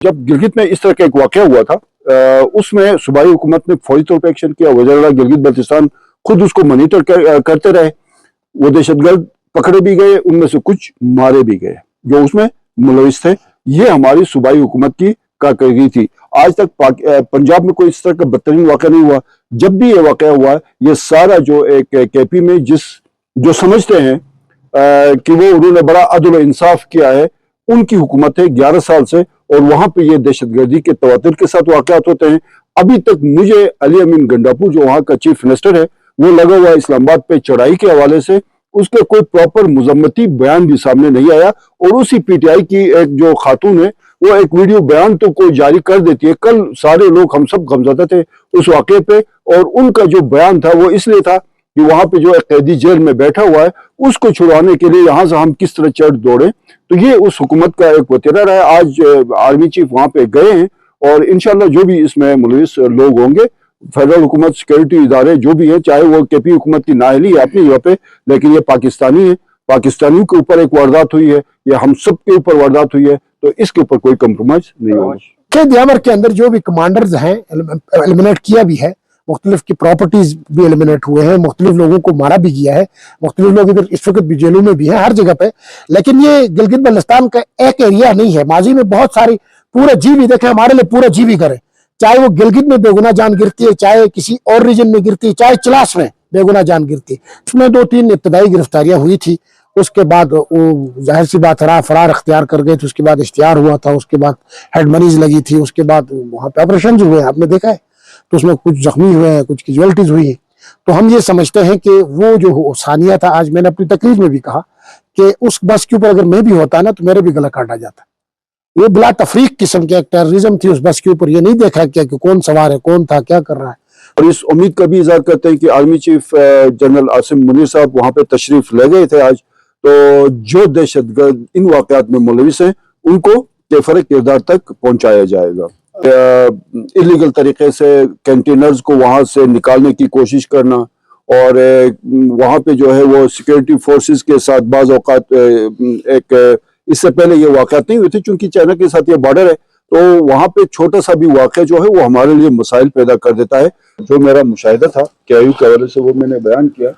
जब गिलगित में इस तरह का एक वाकया हुआ था, उसमें सूबाई हुकूमत ने फौरी तौर पर एक्शन किया। वज़ीर गिलगित बल्तिस्तान खुद उसको मॉनिटर करते रहे। वो दहशतगर्द पकड़े भी गए, उनमें से कुछ मारे भी गए जो उसमें मुलविस थे। ये हमारी सूबाई हुकूमत की कारकर्दगी थी। आज तक पंजाब में कोई इस तरह का बदतरीन वाकया नहीं हुआ। जब भी ये वाकया हुआ, ये सारा जो एक केपी में जो समझते हैं कि वो उन्होंने बड़ा अदल और इंसाफ किया है, उनकी हुकूमत है 11 साल से, और वहां पे ये दहशतगर्दी के तवातुर के साथ वाकयात होते हैं। अभी तक मुझे अली अमीन गंडापुर जो वहां का चीफ मिनिस्टर है, वो लगा हुआ इस्लामाबाद पे चढ़ाई के हवाले से, उसका कोई प्रॉपर मुजम्मती बयान भी सामने नहीं आया। और उसी पीटीआई की एक जो खातून है, वो एक वीडियो बयान तो कोई जारी कर देती है। कल सारे लोग हम सब गमज़दा थे उस वाक़े पे, और उनका जो बयान था वो इसलिए था कि वहां पे जो एक कैदी जेल में बैठा हुआ है, उसको छुड़वाने के लिए यहां से हम किस तरह चढ़ दौड़े। तो ये उस हुकूमत का एक वतीरा रहा है। आज आर्मी चीफ वहां पे गए हैं, और इंशाल्लाह जो भी इसमें मुलविस लोग होंगे, फेडरल हुकूमत, सिक्योरिटी इदारे जो भी है, चाहे वो केपी हुकूमत की नाअहली है अपनी जगह पे, लेकिन ये पाकिस्तानी है, पाकिस्तानियों के ऊपर एक वारदात हुई है, ये हम सब के ऊपर वारदात हुई है, तो इसके ऊपर कोई कंप्रोमाइज नहीं होगा। दियामर के अंदर जो भी कमांडर्स हैं एलिमिनेट किया भी है, मुख्तलिफ की प्रॉपर्टीज भी एलिमिनेट हुए हैं, मुख्तलिफ लोगों को मारा भी गया है, मुख्तलिफ लोग इधर इस वक्त भी जेलों में भी हैं, हर जगह पे। लेकिन ये गिलगित बल्तिस्तान का एक एरिया नहीं है। माजी में बहुत सारी पूरा जी भी देखें, हमारे लिए पूरा जी भी करें, चाहे वो गिलगित में बेगुना जान गिरती है, चाहे किसी और रीजन में गिरती है, चाहे चिलास में बेगुना जान गिरती है। इसमें 2-3 इब्तदाई गिरफ्तारियां हुई थी। उसके बाद वो जाहिर सी बात फरार अख्तियार कर गए थे। उसके बाद इश्तिहार हुआ था, उसके बाद हेड मनीज लगी थी, उसके बाद वहां पे ऑपरेशन हुए, आपने देखा है, तो उसमें कुछ जख्मी हुए हैं, कुछ कैजुअल्टीज हुई हैं। तो हम ये समझते हैं कि वो जो सानिया था, आज मैंने अपनी तकरीर में भी कहा कि उस बस के ऊपर अगर मैं भी होता ना, तो मेरे भी गला काटा जाता। वो बिला तफरीक किस्म की एक टेररिज्म थी उस बस के ऊपर। ये नहीं देखा कि कौन सवार है, कौन था, क्या कर रहा है। और इस उम्मीद का भी इजहार करते हैं कि army chief general Asim Munir साहब वहां पे तशरीफ ले गए थे आज, तो जो दहशतगर्द इन वाकयात में मुलविस हैं, उनको केफर किरदार तक पहुंचाया जाएगा। इलीगल तरीके से कंटेनर्स को वहां से निकालने की कोशिश करना, और वहां पे जो है वो सिक्योरिटी फोर्सेस के साथ बाज़ औक़ात एक इससे पहले ये वाक़यात नहीं हुए थे, चूंकि चाइना के साथ ये बॉर्डर है, तो वहां पे छोटा सा भी वाक़या जो है वो हमारे लिए मसाइल पैदा कर देता है। जो मेरा मुशाहिदा था केआईयू के हवाले से, वो मैंने बयान किया।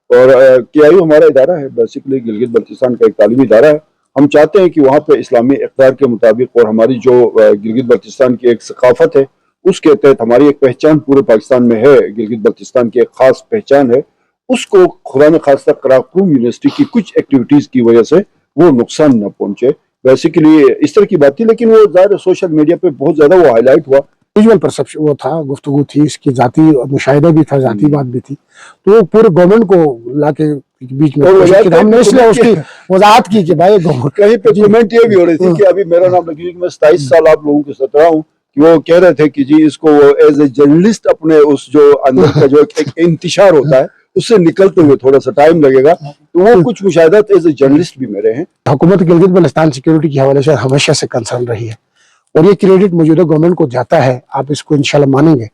और केआईयू हमारा इदारा है, बेसिकली गिलगित बल्तिस्तान का एक तालीमी इदारा है। हम चाहते हैं कि वहाँ पे इस्लामी इक़्तिदार के मुताबिक, और हमारी जो गिलगित बल्तिस्तान की एक सकाफत है, उसके तहत हमारी एक पहचान पूरे पाकिस्तान में है, गिलगित बल्तिस्तान की एक खास पहचान है, उसको खुदा न खास्ता कराकूम यूनिवर्सिटी की कुछ एक्टिविटीज की वजह से वो नुकसान न पहुंचे। बेसिकली इस तरह की बात थी, लेकिन वो ज़ाहिर सोशल मीडिया पे बहुत ज्यादा वो हाईलाइट हुआ। विजुअल परसेप्शन वो था, गुफ्तगू थी, इसकी जाती मुशाहिदा भी था, जाती बात भी थी। तो वो पूरे गवर्नमेंट को लाके बीच में हमने इसलिए उसकी वजाहत की कि भाई कहीं पे कमेंट ये भी हो रही थी कि अभी मेरा नाम लगी, मैं 27 साल आप लोगों के साथ रहा हूँ, कि वो कह रहे थे कि जी इसको एज ए जर्नलिस्ट अपने उस जो अंदर का जो एक इंतशार होता है उससे निकलते हुए थोड़ा सा टाइम लगेगा। तो वो कुछ मुशाहिदात एज ए जर्नलिस्ट भी मेरे हैं। हुकूमत गिलगित बल्तिस्तान सिक्योरिटी के हवाले से हमेशा से कंसर्न रही है, और ये क्रेडिट मौजूदा गवर्नमेंट को जाता है। आप इसको इंशाल्लाह मानेंगे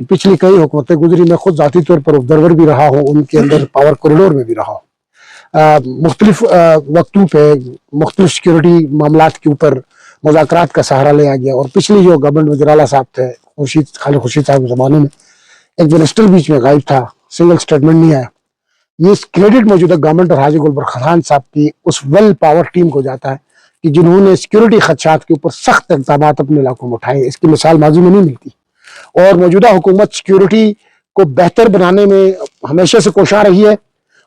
कि पिछली कई हुकूमतें गुजरी, मैं खुद जाती तौर पर ऑब्जर्वर भी रहा हूँ, उनके अंदर पावर कॉरिडोर में भी रहा हूँ। मुख्तलिफ वक्तों पे मुख्तलिफ सिक्योरिटी मामलात के ऊपर मुज़ाकरात का सहारा लिया गया। और पिछली जो गवर्नमेंट वज़ीर आला साहब थे, खालिद खुर्शीद साहब के ज़माने में एक मिनिस्टर बीच में गायब था, सिंगल स्टेटमेंट नहीं आया। ये क्रेडिट मौजूदा गवर्नमेंट और हाजी गुलबर्ग खान साहब की उस वेल पावर टीम को जाता है कि जिन्होंने सिक्योरिटी खदशात के ऊपर सख्त इक़दाम अपने इलाकों में उठाए। इसकी मिसाल माजी में नहीं मिलती। और मौजूदा हुकूमत सिक्योरिटी को बेहतर बनाने में हमेशा से कोशिश रही है।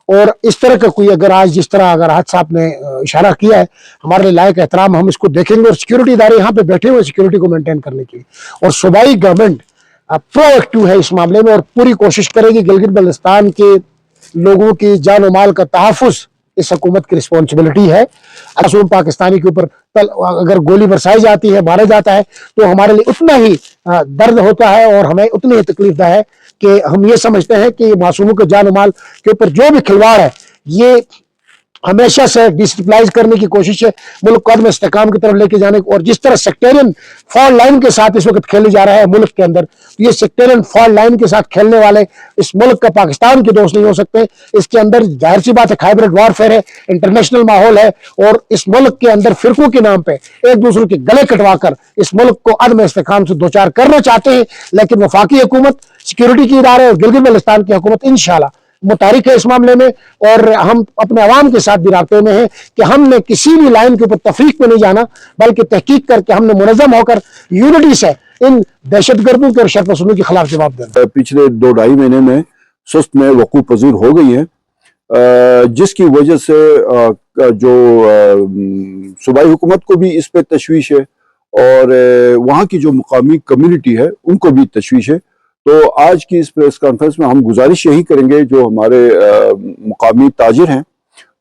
और इस तरह का कोई अगर आज जिस तरह अगर हाथ साहब ने इशारा किया है, हमारे लिए लायक एहतराम, हम इसको देखेंगे। और सिक्योरिटी इदारे यहाँ पे बैठे हुए सिक्योरिटी को मेंटेन करने के लिए, और सूबाई गवर्नमेंट प्रोएक्टिव है इस मामले में, और पूरी कोशिश करेगी गिलगित बल्तिस्तान के लोगों की जान और माल का तहफ़्फ़ुज़ इस हुकूमत की रिस्पॉन्सिबिलिटी है। मासूम पाकिस्तानी के ऊपर अगर गोली बरसाई जाती है, मारा जाता है, तो हमारे लिए उतना ही दर्द होता है और हमें उतनी ही तकलीफ है कि हम ये समझते हैं कि मासूमों के जान और माल के ऊपर जो भी खिलवाड़ है, ये हमेशा से डिस्टेबलाइज करने की कोशिश है, मुल्क को अदम इस्तेकाम की तरफ लेके जाने की। और जिस तरह सेक्टेरियन फॉल्ट लाइन के साथ इस वक्त खेले जा रहा है मुल्क के अंदर, तो ये सेक्टेरियन फॉल्ट लाइन के साथ खेलने वाले इस मुल्क का पाकिस्तान के दोस्त नहीं हो सकते। इसके अंदर जाहिर सी बात है हाइब्रिड वॉरफेयर है, इंटरनेशनल माहौल है, और इस मुल्क के अंदर फिरकों के नाम पे एक दूसरे के गले कटवाकर इस मुल्क को अदम इस्तेकाम से दो चार करना चाहते हैं। लेकिन वफाकी हुकूमत, सिक्योरिटी की इदारे और गिलगित बल्तिस्तान की हुकूमत इंशाल्लाह मुतारिक है इस मामले में, और हम अपने अवाम के साथ भी राब्ते में हैं कि हमने किसी भी लाइन के ऊपर तफरीक में नहीं जाना, बल्कि तहकीक करके हमने मुनज़्ज़म होकर यूनिटी से इन दहशतगर्दों के और शरपसंदों के खिलाफ जवाब देना। पिछले 2-2.5 महीने में सुस्त में वकूफ़ पजीर हो गई है, जिसकी वजह से जो सूबाई हुकूमत को भी इस पे तशवीश है और वहाँ की जो मुकामी कम्युनिटी है उनको भी तशवीश है। तो आज की इस प्रेस कॉन्फ्रेंस में हम गुजारिश यही करेंगे जो हमारे मुकामी ताजिर हैं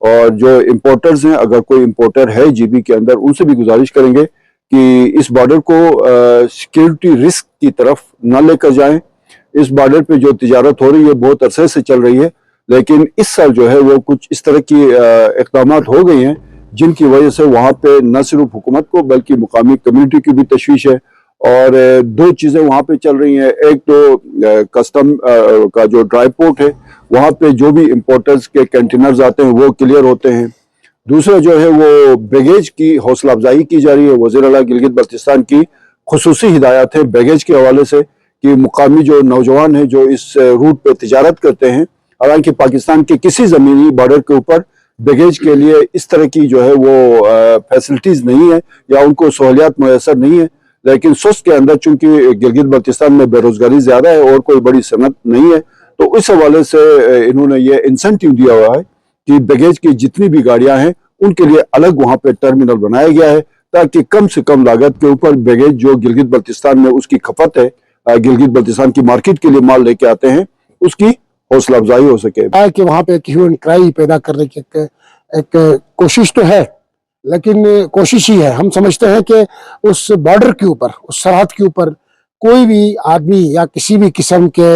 और जो इम्पोर्टर्स हैं, अगर कोई इम्पोर्टर है जीबी के अंदर, उनसे भी गुजारिश करेंगे कि इस बॉर्डर को सिक्योरिटी रिस्क की तरफ ना लेकर जाएं। इस बॉर्डर पे जो तिजारत हो रही है बहुत अरसे से चल रही है, लेकिन इस साल जो है वो कुछ इस तरह की इक़दामात हो गई हैं जिनकी वजह से वहाँ पे न सिर्फ हुकूमत को बल्कि मुकामी कम्युनिटी की भी तशवीश है। और दो चीज़ें वहाँ पे चल रही हैं, एक तो कस्टम का जो ड्राई पोर्ट है वहाँ पे जो भी इम्पोर्टर्स के कंटेनर्स आते हैं वो क्लियर होते हैं। दूसरा जो है वो बैगेज की हौसला अफजाई की जा रही है। वज़ीर आला गिलगित बल्तिस्तान की खुसूसी हिदायत है बैगेज के हवाले से कि मुकामी जो नौजवान हैं जो इस रूट पे तिजारत करते हैं, हालांकि पाकिस्तान के किसी ज़मीनी बॉर्डर के ऊपर बैगेज के लिए इस तरह की जो है वो फैसिलिटीज़ नहीं है या उनको सहूलियात मैसर नहीं है, लेकिन सुस्त के अंदर चूंकि गिलगित बल्तिस्तान में बेरोजगारी ज़्यादा है और कोई बड़ी सनत नहीं है, तो इस हवाले से इन्होंने ये इंसेंटिव दिया हुआ है कि बैगेज की जितनी भी गाड़ियां हैं उनके लिए अलग वहाँ पे टर्मिनल बनाया गया है ताकि कम से कम लागत के ऊपर बैगेज जो गिलगित बल्तिस्तान में उसकी खपत है, गिलगित बल्तिस्तान की मार्केट के लिए माल लेके आते हैं, उसकी हौसला अफजाई हो सके। कि वहाँ पे एक ह्यू एंड क्राई पैदा करने की एक कोशिश तो है, लेकिन कोशिश ही है। हम समझते हैं कि उस बॉर्डर के ऊपर, उस सरहद के ऊपर कोई भी आदमी या किसी भी किस्म के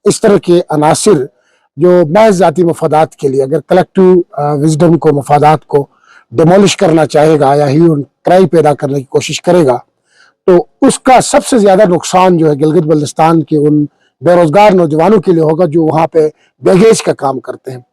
इस तरह के अनासिर जो महज ज़ाती मफादात के लिए अगर कलेक्टिव विजडम को, मफादात को डिमोलिश करना चाहेगा या ह्यू एंड क्राई पैदा करने की कोशिश करेगा, तो उसका सबसे ज़्यादा नुकसान जो है गिलगित बल्तिस्तान के उन बेरोजगार नौजवानों के लिए होगा जो वहाँ पे बैगेज का काम करते हैं।